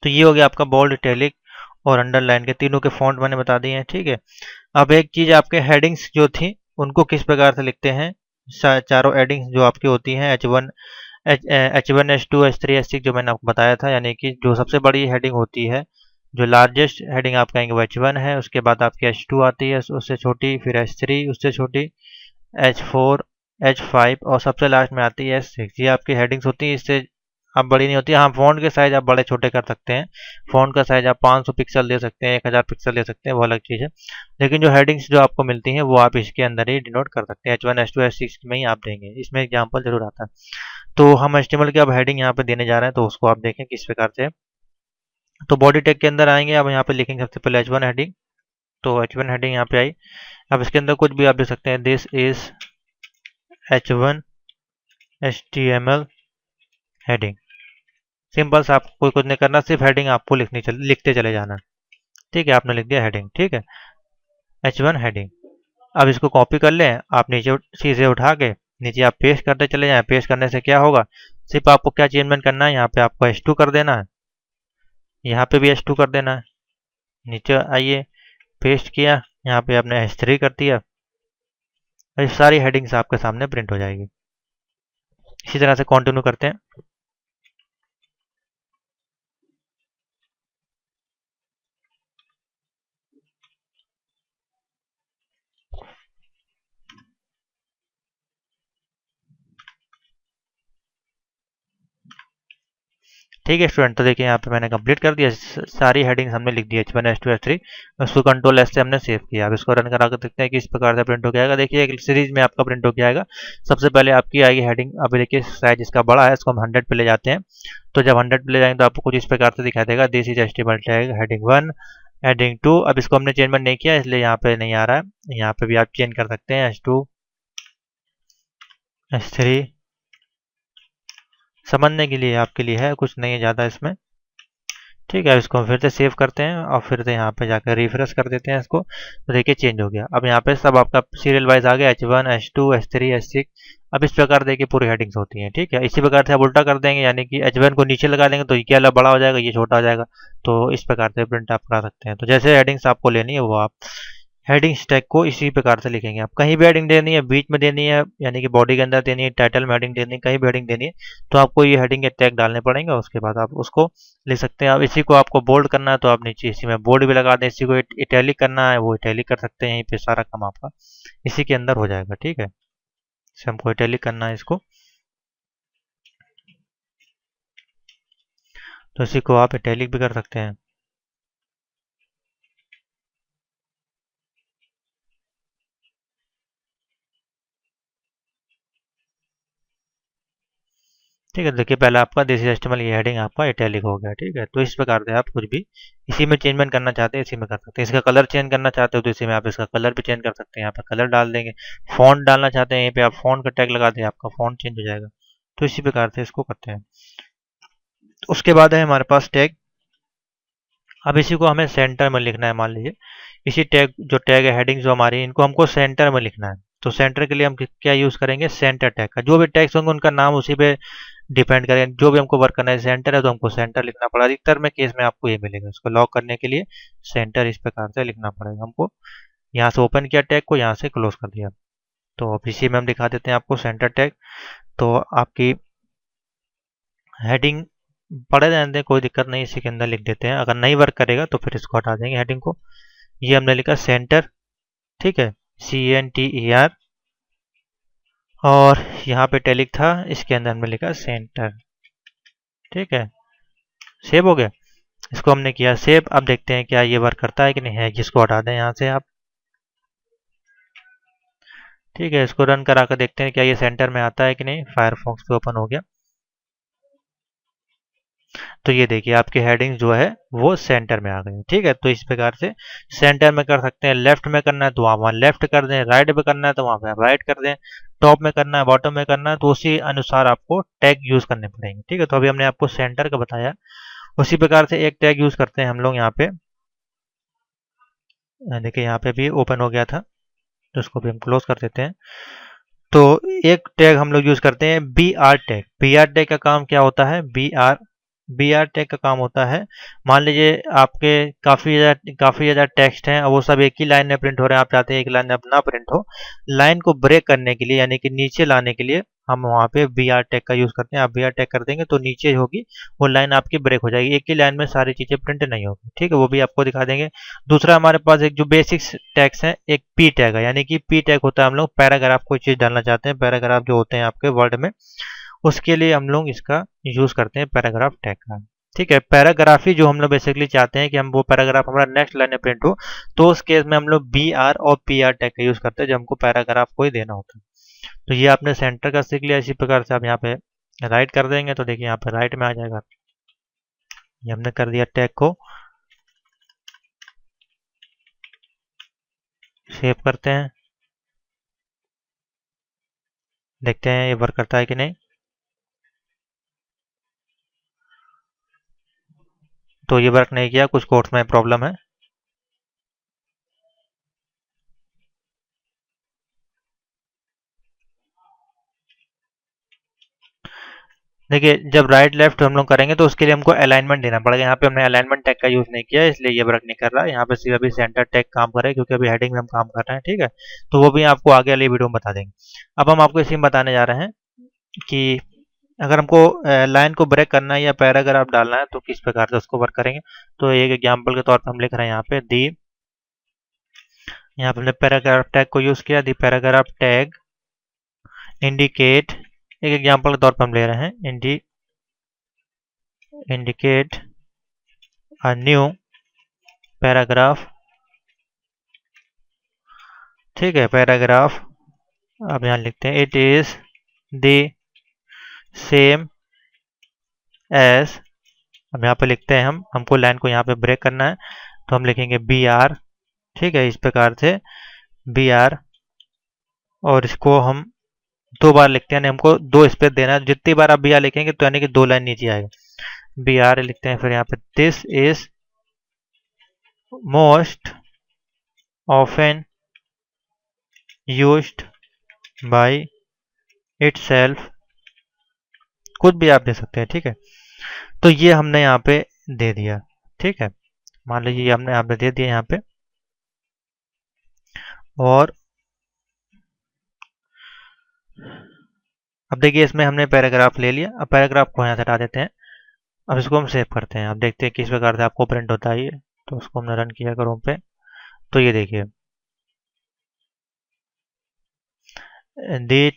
तो ये हो गया आपका बोल्ड, इटैलिक और अंडरलाइन के तीनों के फॉन्ट मैंने बता दिए हैं, ठीक है। अब एक चीज़, आपके हेडिंग्स जो थी उनको किस प्रकार से लिखते हैं। चारों हेडिंग्स जो आपकी होती हैं H1 H1 H2 H3 H6 जो मैंने आपको बताया था, यानी कि जो सबसे बड़ी हेडिंग होती है, जो लार्जेस्ट हेडिंग आप कहेंगे वो H1 है, उसके बाद आपकी H2 आती है उससे छोटी, फिर H3 उससे छोटी, H4 H5 और सबसे लास्ट में आती है H6। ये आपकी हेडिंग्स होती है, इससे अब बड़ी नहीं होती। हाँ, फ़ॉन्ट के साइज़ आप बड़े छोटे कर सकते हैं। फ़ॉन्ट का साइज़ आप 500 पिक्सल दे सकते हैं, 1000 पिक्सल दे सकते हैं, वो अलग चीज़ है। लेकिन जो हेडिंग्स जो आपको मिलती हैं वो आप इसके अंदर ही डिनोट कर सकते हैं, H1 H2 H6 में ही आप देंगे। इसमें एग्जाम्पल जरूर आता है। तो हम HTML की अब हेडिंग यहाँ पे देने जा रहे हैं, तो उसको आप देखें किस प्रकार से। तो बॉडी टैग के अंदर आएंगे, अब यहाँ पे लिखेंगे सबसे पहले H1 हेडिंग। तो H1 हेडिंग यहाँ पे आई। अब इसके अंदर कुछ भी आप दे सकते हैं, this is H1 HTML heading. Simple सा, आपको कोई कुछ नहीं करना, सिर्फ हेडिंग आपको लिखते चले जाना। ठीक है, आपने लिख दिया हेडिंग, ठीक है, H1 हेडिंग। अब इसको कॉपी कर लें, आप नीचे चीज़ें उठा के नीचे आप पेस्ट करते चले जाएं। पेस्ट करने से क्या होगा, सिर्फ आपको क्या चेंजमेंट करना है, यहाँ पे आपको H2 कर देना है, यहाँ पे भी H2 कर देना है। नीचे आइए, पेस्ट किया, यहाँ पे आपने H3 कर दिया, और ये सारी हेडिंग्स आपके सामने प्रिंट हो जाएगी। इसी तरह से कंटिन्यू करते हैं। ठीक है स्टूडेंट, तो देखिए यहाँ पे मैंने कंप्लीट कर दिया, सारी हेडिंग्स हमने लिख दी H1 H2 H3। उसको कंट्रोल S से हमने सेव किया। अब इसको रन करा कर देखते हैं कि इस प्रकार से प्रिंट हो जाएगा। देखिए एक सीरीज में आपका प्रिंट हो जाएगा। सबसे पहले आपकी आएगी हेडिंग। अब देखिए साइज इसका बड़ा है, इसको हम 100 पे ले जाते हैं। तो जब 100 पे ले जाएंगे तो आपको कुछ इस प्रकार से दिखाई देगा, this is HTML tag heading 1 heading 2। अब इसको हमने चेंजमेंट नहीं किया, इसलिए यहाँ पे नहीं आ रहा है। यहाँ पे भी आप चेंज कर सकते हैं, H2 H3 समझने के लिए आपके लिए है, कुछ नहीं है ज़्यादा इसमें। ठीक है, इसको फिर से सेव करते हैं और फिर से यहाँ पे जाकर रिफ्रेश कर देते हैं इसको। तो देखिए चेंज हो गया। अब यहाँ पे सब आपका सीरियल वाइज आ गया, H1 H2 H3 H6। अब इस प्रकार देखिए पूरी हेडिंग्स होती हैं। ठीक है, इसी प्रकार से आप उल्टा कर देंगे, यानी कि H1 को नीचे लगा देंगे तो ये वाला बड़ा हो जाएगा, ये छोटा हो जाएगा। तो इस प्रकार से प्रिंट आप करा सकते हैं। तो जैसे हेडिंग्स आपको लेनी है वो आप हेडिंग्स टैग को इसी प्रकार से लिखेंगे। आप कहीं भी हेडिंग देनी है, बीच में देनी है, यानी कि बॉडी के अंदर देनी है, टाइटल में हेडिंग देनी है, कहीं भी हेडिंग देनी है, तो आपको ये हेडिंग के टैग डालने पड़ेंगे। उसके बाद आप उसको लिख सकते हैं। अब इसी को आपको बोल्ड करना है तो आप नीचे इसी में बोल्ड भी लगा दें। इसी को इटैलिक करना है वो इटैलिक कर सकते हैं। यहीं पे सारा काम आपका इसी के अंदर हो जाएगा। ठीक है, इसे हमको इटैलिक करना है इसको, तो इसी को आप इटैलिक भी कर सकते हैं। ठीक है, देखिए पहले आपका दिस इज HTML ये हेडिंग आपका इटैलिक हो गया। ठीक है, तो इस प्रकार से आप कुछ भी इसी में चेंजमेंट करना चाहते हैं इसी में कर सकते हैं। इसका कलर चेंज करना चाहते हो तो इसी में आप इसका कलर भी चेंज कर सकते हैं, यहाँ पे कलर डाल देंगे। फॉन्ट डालना चाहते हैं, यहीं पे आप फॉन्ट का टैग लगा दें, आपका फॉन्ट चेंज हो जाएगा। तो इसी प्रकार से इसको करते हैं। उसके बाद है हमारे पास टैग। अब इसी को हमें सेंटर में लिखना है। मान लीजिए इसी टैग जो टैग है, हेडिंग जो हमारी, इनको हमको सेंटर में लिखना है। तो सेंटर के लिए हम क्या यूज़ करेंगे, सेंटर टैग का। जो भी टैग्स होंगे उनका नाम उसी पे डिपेंड करें। जो भी हमको वर्क करना है, सेंटर है तो हमको सेंटर लिखना पड़ा। अधिकतर में केस में आपको ये मिलेगा। इसको लॉक करने के लिए सेंटर इस प्रकार से लिखना पड़ेगा हमको। यहाँ से ओपन किया टैग को, यहाँ से क्लोज कर दिया। तो अब इसी में हम दिखा देते हैं आपको सेंटर टैग। तो आपकी हेडिंग पढ़े रहने दें, कोई दिक्कत नहीं, इसी के अंदर लिख देते हैं। अगर नहीं वर्क करेगा तो फिर इसको हटा देंगे हेडिंग को। ये हमने लिखा सेंटर, ठीक है, CENTER। और यहाँ पे टैलिक था, इसके अंदर हमने लिखा सेंटर। ठीक है, सेव हो गया। इसको हमने किया सेव। अब देखते हैं क्या ये वर्क करता है कि नहीं है, जिसको हटा दें यहाँ से आप। ठीक है, इसको रन करा कर देखते हैं क्या ये सेंटर में आता है कि नहीं। फायरफॉक्स पे ओपन हो गया। तो ये देखिए आपके हेडिंग जो है वो सेंटर में आ गई। ठीक है, तो इस प्रकार से सेंटर में कर सकते हैं। लेफ्ट में करना है तो वहाँ लेफ्ट कर दें, राइट में करना है तो वहाँ पे आप राइट कर दें, टॉप में करना है, बॉटम में करना है, तो उसी अनुसार आपको टैग यूज करने पड़ेंगे। ठीक है, तो अभी हमने आपको सेंटर का बताया। उसी प्रकार से एक टैग यूज करते हैं हम लोग यहाँ पे। देखिए यहाँ पे भी ओपन हो गया था, तो इसको भी हम क्लोज कर देते हैं। तो एक टैग हम लोग यूज करते हैं BR टैग। BR टैग का काम क्या होता है, BR बी आर टैग का काम होता है, मान लीजिए आपके काफ़ी ज़्यादा टेक्स्ट हैं और वो सब एक ही लाइन में प्रिंट हो रहे हैं, आप चाहते हैं एक लाइन में अपना प्रिंट हो, लाइन को ब्रेक करने के लिए यानी कि नीचे लाने के लिए हम वहाँ पे बी आर टैग का यूज़ करते हैं। आप बी आर टैग कर देंगे तो नीचे होगी वो लाइन आपकी ब्रेक हो जाएगी, एक ही लाइन में सारी चीज़ें प्रिंट नहीं होगी। ठीक है, वो भी आपको दिखा देंगे। दूसरा हमारे पास एक जो बेसिक्स टैग्स हैं, एक पी टैग है, यानी कि पी टैग होता है हम लोग पैराग्राफ कोई चीज़ डालना चाहते हैं, पैराग्राफ जो होते हैं आपके वर्ड में, उसके लिए हम लोग इसका यूज़ करते हैं पैराग्राफ टैग का। ठीक है, पैराग्राफ ही जो हम लोग बेसिकली चाहते हैं कि हम वो पैराग्राफ हमारा नेक्स्ट लाइन में प्रिंट हो, तो उस केस में हम लोग बी आर और पी आर टैग का यूज़ करते हैं जब हमको पैराग्राफ को ही देना होता है। तो ये आपने सेंटर का सीख लिया। इसी प्रकार से आप यहाँ पे राइट कर देंगे तो देखिए यहाँ पे राइट में आ जाएगा। ये हमने कर दिया टैग को, सेव करते हैं, देखते हैं ये वर्क करता है कि नहीं। तो ये वर्क नहीं किया, कुछ कोड्स में प्रॉब्लम है। देखिए जब राइट लेफ्ट हम लोग करेंगे तो उसके लिए हमको अलाइनमेंट देना पड़ेगा। यहाँ पे हमने अलाइनमेंट टैग का यूज़ नहीं किया, इसलिए ये वर्क नहीं कर रहा है। यहाँ पे सिर्फ अभी सेंटर टैग काम कर रहा है क्योंकि अभी हेडिंग में हम काम कर रहे हैं। ठीक है, तो वो भी आपको आगे वाली वीडियो में बता देंगे। अब हम आपको इसी में बताने जा रहे हैं कि अगर हमको लाइन को ब्रेक करना है या पैराग्राफ डालना है तो किस प्रकार से उसको वर्क करेंगे। तो एक एग्जाम्पल के तौर पर हम लिख रहे हैं यहाँ पे दी, यहाँ पे हमने पैराग्राफ टैग को यूज़ किया, दी पैराग्राफ टैग इंडिकेट, एक एग्जाम्पल के तौर पर हम ले रहे हैं इंडिकेट अ न्यू पैराग्राफ। ठीक है, पैराग्राफ अब यहाँ लिखते हैं it is the same as, अब यहाँ पे लिखते हैं हमको लाइन को यहाँ पे ब्रेक करना है तो हम लिखेंगे बी आर। ठीक है, इस प्रकार से बी आर, और इसको हम दो बार लिखते हैं, यानी हमको दो स्पेस देना है। जितनी बार आप बी आर लिखेंगे तो यानी कि दो लाइन नीचे आएगा। बी आर लिखते हैं, फिर यहाँ पे this is most often used by itself, कुछ भी आप दे सकते हैं। ठीक है, तो ये हमने यहाँ पे दे दिया। ठीक है, मान लीजिए हमने यहाँ पे दे दिया यहाँ पे, और अब देखिए इसमें हमने पैराग्राफ ले लिया। अब पैराग्राफ को यहाँ से हटा देते हैं। अब इसको हम सेव करते हैं। अब देखते हैं किस प्रकार से आपको प्रिंट होता है ये। तो उसको हमने रन किया क्रोम पे, तो ये देखिए दी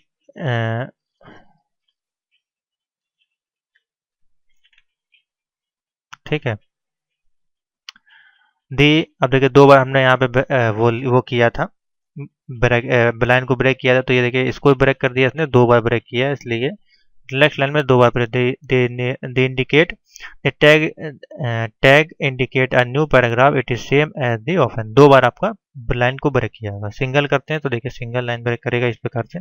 ठीक है, दी, अब देखिए दो बार हमने यहाँ पे वो किया था, ब्रेक लाइन को ब्रेक किया था। तो ये देखिए इसको ब्रेक कर दिया, इसने दो बार ब्रेक किया, इसलिए नेक्स्ट लाइन में दो बार ब्रेक दे indicate the tag indicate a new paragraph it is same as the often, दो बार आपका लाइन को ब्रेक किया होगा। सिंगल करते हैं तो देखिए सिंगल लाइन ब्रेक करेगा। इस प्रकार से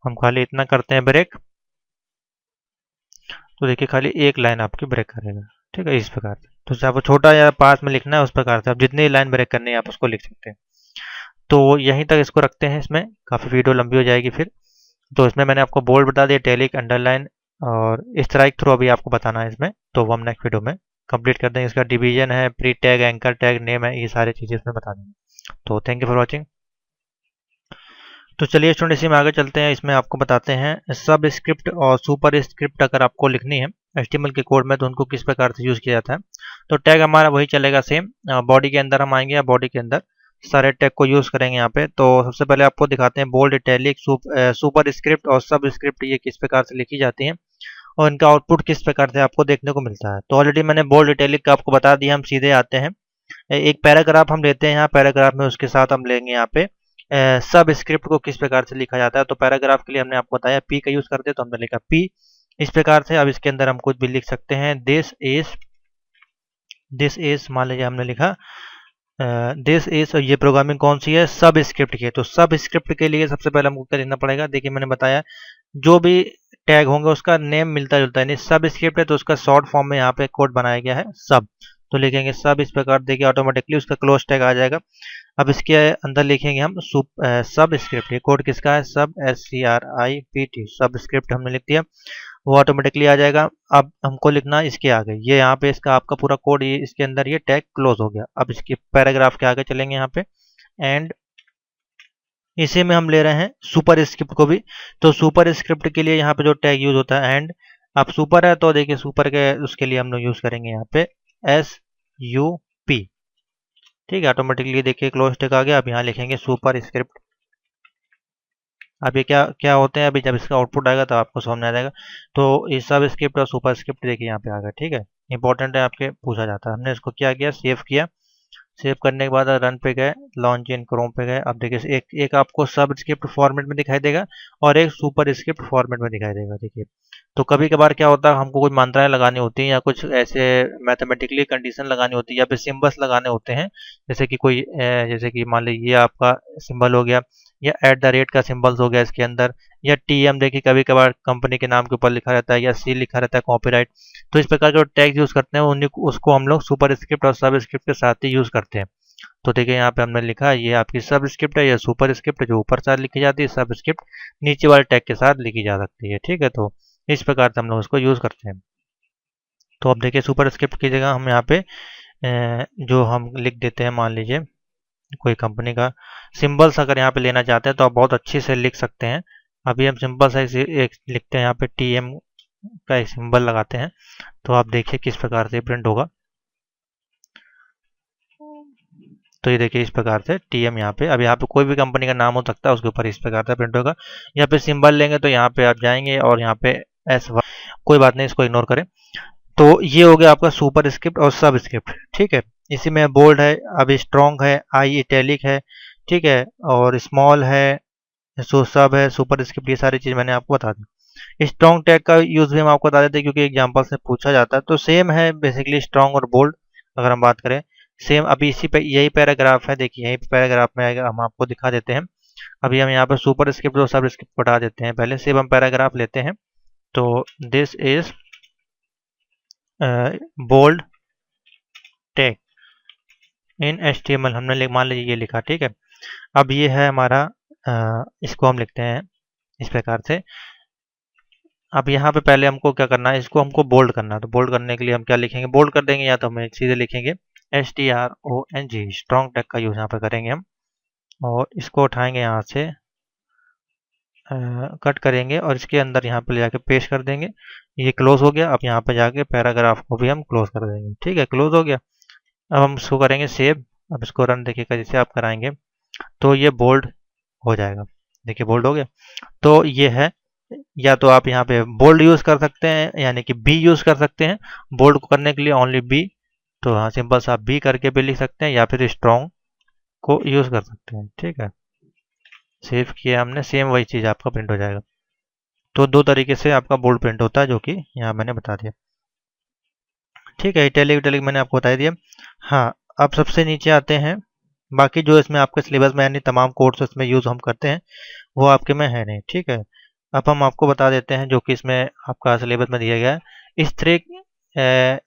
हम खाली इतना करते हैं ब्रेक, तो देखिए खाली एक लाइन आपकी ब्रेक करेगा। ठीक है, इस प्रकार से। तो जैसे आपको छोटा या पास में लिखना है उस प्रकार से आप जितनी लाइन ब्रेक करनी है आप उसको लिख सकते हैं। तो यहीं तक इसको रखते हैं, इसमें काफ़ी वीडियो लंबी हो जाएगी फिर। तो इसमें मैंने आपको बोल्ड बता दिया, टैलिक, अंडरलाइन और स्ट्राइक थ्रू अभी आपको बताना है इसमें, तो वो हम नेक्स्ट वीडियो में कंप्लीट कर देंगे। इसका डिवीजन है, pre tag, anchor tag, name है, ये सारी चीज़ें इसमें बता देंगे। तो थैंक यू फॉर वॉचिंग। तो चलिए स्टूडेंट इसी में आगे चलते हैं। इसमें आपको बताते हैं सब स्क्रिप्ट और सुपर स्क्रिप्ट अगर आपको लिखनी है HTML के कोड में तो उनको किस प्रकार से यूज़ किया जाता है। तो टैग हमारा वही चलेगा सेम। बॉडी के अंदर हम आएंगे या बॉडी के अंदर सारे टैग को यूज़ करेंगे यहाँ पे। तो सबसे पहले आपको दिखाते हैं बोल्ड, इटैलिक, सुपर स्क्रिप्ट और सब स्क्रिप्ट ये किस प्रकार से लिखी जाती हैं और इनका आउटपुट किस प्रकार से आपको देखने को मिलता है। तो ऑलरेडी मैंने बोल्ड, इटैलिक का आपको बता दिया। हम सीधे आते हैं, एक पैराग्राफ हम लेते हैं यहाँ, पैराग्राफ में उसके साथ हम लेंगे यहाँ पे सब स्क्रिप्ट को किस प्रकार से लिखा जाता है। तो पैराग्राफ के लिए हमने आपको बताया पी का यूज़ करते हैं, तो हमने लिखा पी इस प्रकार से। अब इसके अंदर हम कुछ भी लिख सकते हैं, दिस इज मान लीजिए हमने लिखा दिस इज, और ये प्रोग्रामिंग कौन सी है, सब स्क्रिप्ट की है। तो सब स्क्रिप्ट के लिए सबसे पहले हमको क्या लिखना पड़ेगा, देखिए मैंने बताया जो भी टैग होंगे उसका नेम मिलता जुलता है, नहीं सब स्क्रिप्ट है तो उसका शॉर्ट फॉर्म में यहाँ पे कोड बनाया गया है सब। तो लिखेंगे सब, इस प्रकार देखिए ऑटोमेटिकली उसका क्लोज टैग आ जाएगा। अब इसके अंदर लिखेंगे हम सब स्क्रिप्ट, ये कोड किसका है, सब SCRIPT, सब स्क्रिप्ट हमने लिख दिया। वो ऑटोमेटिकली आ जाएगा। अब हमको लिखना इसके आगे, ये यहाँ पे इसका आपका पूरा कोड, ये इसके अंदर ये टैग क्लोज हो गया। अब इसके पैराग्राफ के आगे चलेंगे यहाँ पे, एंड इसी में हम ले रहे हैं सुपर स्क्रिप्ट को भी। तो सुपर स्क्रिप्ट के लिए यहाँ पे जो टैग यूज होता है एंड, अब सुपर है तो देखिए सुपर के उसके लिए हम लोग यूज करेंगे यहाँ पे SUP। ठीक है, ऑटोमेटिकली देखिए क्लोज टैग आ गया। अब यहाँ लिखेंगे सुपर स्क्रिप्ट। अब ये क्या क्या होते हैं, अभी जब इसका आउटपुट आएगा तो आपको समझ में आ जाएगा। तो ये सब स्क्रिप्ट और सुपर स्क्रिप्ट देखिए यहाँ पे आ गया। ठीक है, इंपॉर्टेंट है, आपके पूछा जाता है। हमने इसको क्या किया, सेव किया। सेव करने के बाद रन पे गए, लॉन्च इन क्रोम पे गए। अब देखिए एक आपको सब स्क्रिप्ट फॉर्मेट में दिखाई देगा और एक सुपर स्क्रिप्ट फॉर्मेट में दिखाई देगा। देखिए, तो कभी कभार क्या होता है, हमको कोई मात्राएं लगानी होती हैं या कुछ ऐसे मैथमेटिकली कंडीशन लगानी होती है या फिर सिंबल्स लगाने होते हैं। जैसे कि कोई जैसे कि मान लीजिए आपका सिंबल हो गया, या @ का सिंबल्स हो गया इसके अंदर, या TM देखिए कभी कभार कंपनी के नाम के ऊपर लिखा रहता है, या C लिखा रहता है कॉपीराइट। तो इस प्रकार के टैग यूज करते हैं उन्हीं उसको हम लोग सुपर स्क्रिप्ट और सब स्क्रिप्ट के साथ ही यूज करते हैं। तो देखिए यहाँ पे हमने लिखा ये आपकी सब स्क्रिप्ट है, ये सुपर स्क्रिप्ट है जो ऊपर साथ लिखी जाती है, सब स्क्रिप्ट नीचे वाले टैग के साथ लिखी जा सकती है। ठीक है, तो इस प्रकार से हम लोग उसको यूज करते हैं। तो अब देखिए सुपर स्क्रिप्ट की जगह हम यहाँ पे जो हम लिख देते हैं, मान लीजिए कोई कंपनी का सिंबल्स अगर यहाँ पे लेना चाहते हैं तो आप बहुत अच्छे से लिख सकते हैं। अभी हम सिंपल सा एक लिखते हैं, यहाँ पे TM का एक सिंबल लगाते हैं। तो आप देखिए किस प्रकार से प्रिंट होगा। तो ये देखिए इस प्रकार से TM यहाँ पे, अब यहाँ पे कोई भी कंपनी का नाम हो सकता है, उसके ऊपर इस प्रकार से प्रिंट होगा। यहाँ पे सिंबल लेंगे तो यहाँ पे आप जाएंगे और यहाँ पे SY, कोई बात नहीं, इसको इग्नोर करें। तो ये हो गया आपका सुपर स्क्रिप्ट और सब स्क्रिप्ट। ठीक है, इसी में बोल्ड है, अब स्ट्रॉन्ग है, आई इटैलिक है, ठीक है, और स्मॉल है, सो सब है, सुपर स्क्रिप्ट, ये सारी चीज़ मैंने आपको बता दी। स्ट्रॉन्ग टैग का यूज भी हम आपको बता देते हैं क्योंकि एग्जाम्पल से पूछा जाता है। तो सेम है बेसिकली स्ट्रॉन्ग और बोल्ड, अगर हम बात करें सेम। अभी इसी पे यही पैराग्राफ है, देखिए यही पैराग्राफ में आएगा, हम आपको दिखा देते हैं। अभी हम यहाँ पर सुपर स्क्रिप्ट और सब स्क्रिप्ट हटा देते हैं, पहले सेम हम पैराग्राफ लेते हैं। तो this is bold tag in HTML, हमने मान लीजिए ये लिखा। ठीक है, अब ये है हमारा इसको हम लिखते हैं इस प्रकार से। अब यहाँ पे पहले हमको क्या करना है, इसको हमको बोल्ड करना है। तो बोल्ड करने के लिए हम क्या लिखेंगे, बोल्ड कर देंगे, या तो हम सीधे लिखेंगे STRONG, स्ट्रॉन्ग टैग का यूज यहाँ पे करेंगे हम। और इसको उठाएंगे यहाँ से, कट करेंगे और इसके अंदर यहाँ पे ले जाके पेस्ट कर देंगे। ये क्लोज हो गया। अब यहाँ पे जाके पैराग्राफ को भी हम क्लोज कर देंगे। ठीक है, क्लोज हो गया। अब हम इसको करेंगे सेव। अब इसको रन देखिएगा, जैसे आप कराएंगे तो ये बोल्ड हो जाएगा। देखिए बोल्ड हो गया। तो ये है, या तो आप यहाँ पे बोल्ड यूज कर सकते हैं, यानी कि B यूज कर सकते हैं बोल्ड को करने के लिए, ओनली B। तो हाँ, सिंपल सा B करके भी लिख सकते हैं, या फिर स्ट्रॉन्ग को यूज कर सकते हैं। ठीक है, सेव किया हमने, सेम वही चीज़ आपका प्रिंट हो जाएगा। तो दो तरीके से आपका बोल्ड प्रिंट होता है, जो कि यहाँ मैंने बता दिया। ठीक है, इटैलिक इटैलिक मैंने आपको बता दिया। हाँ, अब सबसे नीचे आते हैं। बाकी जो इसमें आपके सिलेबस में यानी तमाम कोड्स इसमें यूज़ हम करते हैं वो आपके में है नहीं। ठीक है, अब हम आपको बता देते हैं जो कि इसमें आपका सिलेबस में दिया गया है।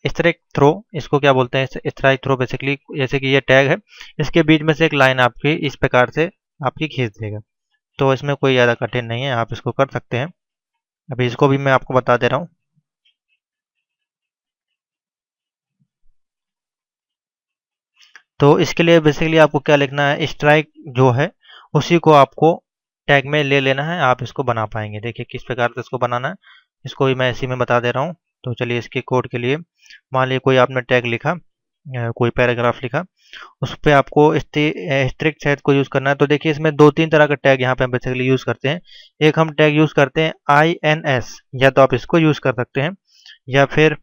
स्ट्राइक थ्रो, इसको क्या बोलते हैं, स्ट्राइक थ्रो बेसिकली जैसे कि ये टैग है, इसके बीच में से एक लाइन आपकी इस प्रकार से आपकी खींच देगा। तो इसमें कोई ज़्यादा कठिन नहीं है, आप इसको कर सकते हैं। अभी इसको भी मैं आपको बता दे रहा हूँ। तो इसके लिए बेसिकली आपको क्या लिखना है, स्ट्राइक जो है उसी को आपको टैग में ले लेना है, आप इसको बना पाएंगे। देखिए किस प्रकार से इसको बनाना है, इसको भी मैं इसी में बता दे रहा हूँ। तो चलिए इसके कोड के लिए, मान लीजिए कोई आपने टैग लिखा, कोई पैराग्राफ लिखा, उस पर आपको स्ट्रिक्ट सेट को यूज़ करना है। तो देखिए इसमें 2-3 तरह का टैग यहाँ पे हम बेसिकली यूज़ करते हैं। एक हम टैग यूज़ करते हैं INS, या तो आप इसको यूज़ कर सकते हैं, या फिर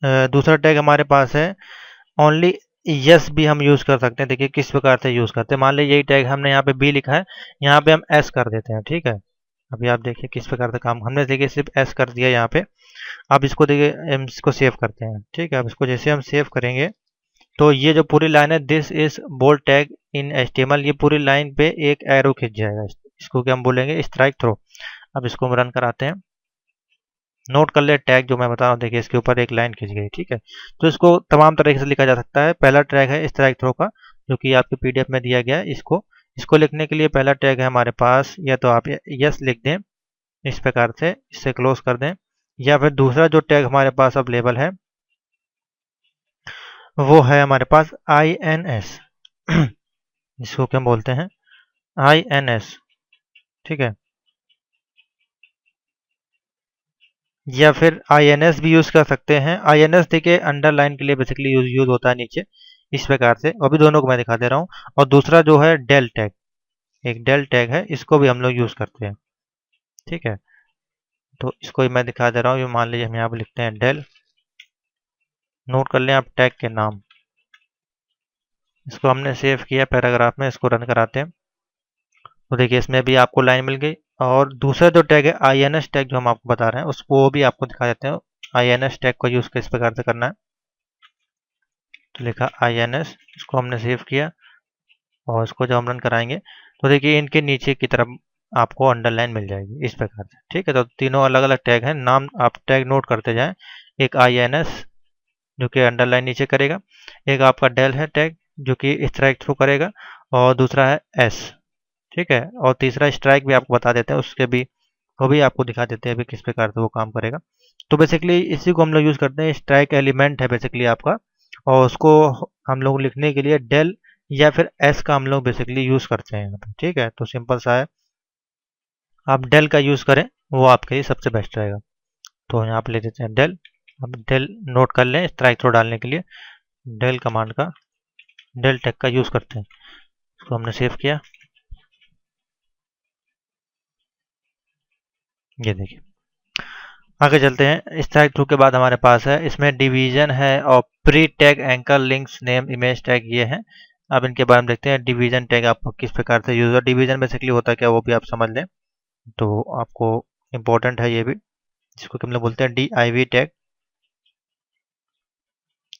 दूसरा टैग हमारे पास है ओनली यस भी हम यूज़ कर सकते हैं। देखिए किस प्रकार से यूज़ करते हैं, मान लीजिए यही टैग हमने यहाँ पे B लिखा है, यहाँ पे हम S कर देते हैं। ठीक है, अभी आप देखिए किस प्रकार से काम, हमने देखिए सिर्फ S कर दिया यहाँ पे। अब इसको देखिए हम इसको सेव करते हैं। ठीक है, अब इसको जैसे हम सेव करेंगे तो ये जो पूरी लाइन है this is bold tag in HTML, ये पूरी लाइन पे एक एरो खिंच जाएगा। इसको क्या हम बोलेंगे, स्ट्राइक थ्रो। अब इसको हम रन कराते हैं। नोट कर ले टैग जो मैं बता रहा हूँ, देखिए इसके ऊपर एक लाइन खींच गई। ठीक है, तो इसको तमाम तरीके से लिखा जा सकता है। पहला टैग है स्ट्राइक थ्रो का, जो कि आपके PDF में दिया गया है। इसको लिखने के लिए पहला टैग है हमारे पास, या तो आप यस लिख दें, इस प्रकार से इससे क्लोज कर दें। या फिर दूसरा जो टैग हमारे पास अवेलेबल है वो है हमारे पास INS। इसको क्या बोलते हैं, INS, ठीक है। या फिर INS भी यूज कर सकते हैं। INS देखिए अंडरलाइन के लिए बेसिकली यूज होता है नीचे इस प्रकार से। अभी दोनों को मैं दिखा दे रहा हूँ। और दूसरा जो है डेल टैग, एक डेल टैग है, इसको भी हम लोग यूज करते हैं, ठीक है। तो इसको ही मैं दिखा दे रहा हूँ। ये मान लीजिए हम यहाँ पे लिखते हैं डेल, नोट कर लें आप टैग के नाम। इसको हमने सेव किया पैराग्राफ में, इसको रन कराते हैं। तो देखिए इसमें भी आपको लाइन मिल गई। और दूसरा जो टैग है INS टैग जो हम आपको बता रहे हैं उसको भी आपको दिखा देते हैं। INS टैग का यूज किस प्रकार से करना है। तो लिखा INS, इसको हमने सेव किया और इसको जब हम रन कराएंगे तो देखिए इनके नीचे की तरफ आपको अंडरलाइन मिल जाएगी इस प्रकार से, ठीक है। तो तीनों अलग अलग टैग हैं, नाम आप टैग नोट करते जाएं। एक INS जो कि अंडरलाइन नीचे करेगा, एक आपका डेल है टैग जो कि स्ट्राइक थ्रू करेगा, और दूसरा है S, ठीक है। और तीसरा स्ट्राइक भी आपको बता देते हैं, उसके भी वो भी आपको दिखा देते हैं अभी किस प्रकार से वो काम करेगा। तो बेसिकली इसी को हम लोग यूज़ करते हैं। स्ट्राइक एलिमेंट है बेसिकली आपका, और उसको हम लोग लिखने के लिए डेल या फिर S का हम लोग बेसिकली यूज़ करते हैं यहाँ पे, ठीक है। तो सिंपल सा है, आप डेल का यूज़ करें वो आपके लिए सबसे बेस्ट रहेगा। तो यहाँ पे ले देते हैं डेल। अब डेल नोट कर लें स्ट्राइक थ्रो डालने के लिए, डेल कमांड का, डेल टैग का यूज़ करते हैं। इसको हमने सेव किया, ये देखिए। आगे चलते हैं। स्ट्राइक थ्रू के बाद हमारे पास है, इसमें डिवीजन है और pre tag, anchor, links, name, image tag ये हैं। अब इनके बारे में देखते हैं। डिवीजन टैग आपको किस प्रकार से यूज हो, डिवीजन बेसिकली होता है क्या वो भी आप समझ लें तो आपको इम्पोर्टेंट है ये भी, जिसको कि हम लोग बोलते हैं DIV टैग।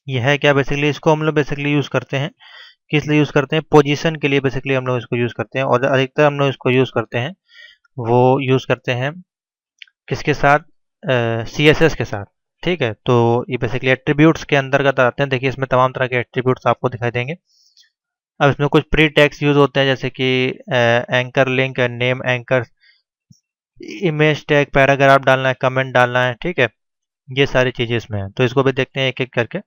ये है क्या बेसिकली, इसको हम लोग बेसिकली यूज करते हैं, किस लिए यूज करते हैं, पोजीशन के लिए बेसिकली हम लोग इसको यूज करते हैं। और अधिकतर हम लोग इसको यूज करते हैं, वो यूज करते हैं किसके साथ, CSS के साथ, ठीक है। तो ये बेसिकली एट्रीब्यूट्स के अंतर्गत आते हैं। देखिए इसमें तमाम तरह के एट्रीब्यूट्स आपको दिखाई देंगे। अब इसमें कुछ प्री टैग्स यूज होते हैं जैसे कि anchor, link, name, anchor, image tag, paragraph डालना है, कमेंट डालना है, ठीक है। ये सारी चीजें इसमें हैं, तो इसको भी देखते हैं एक एक करके।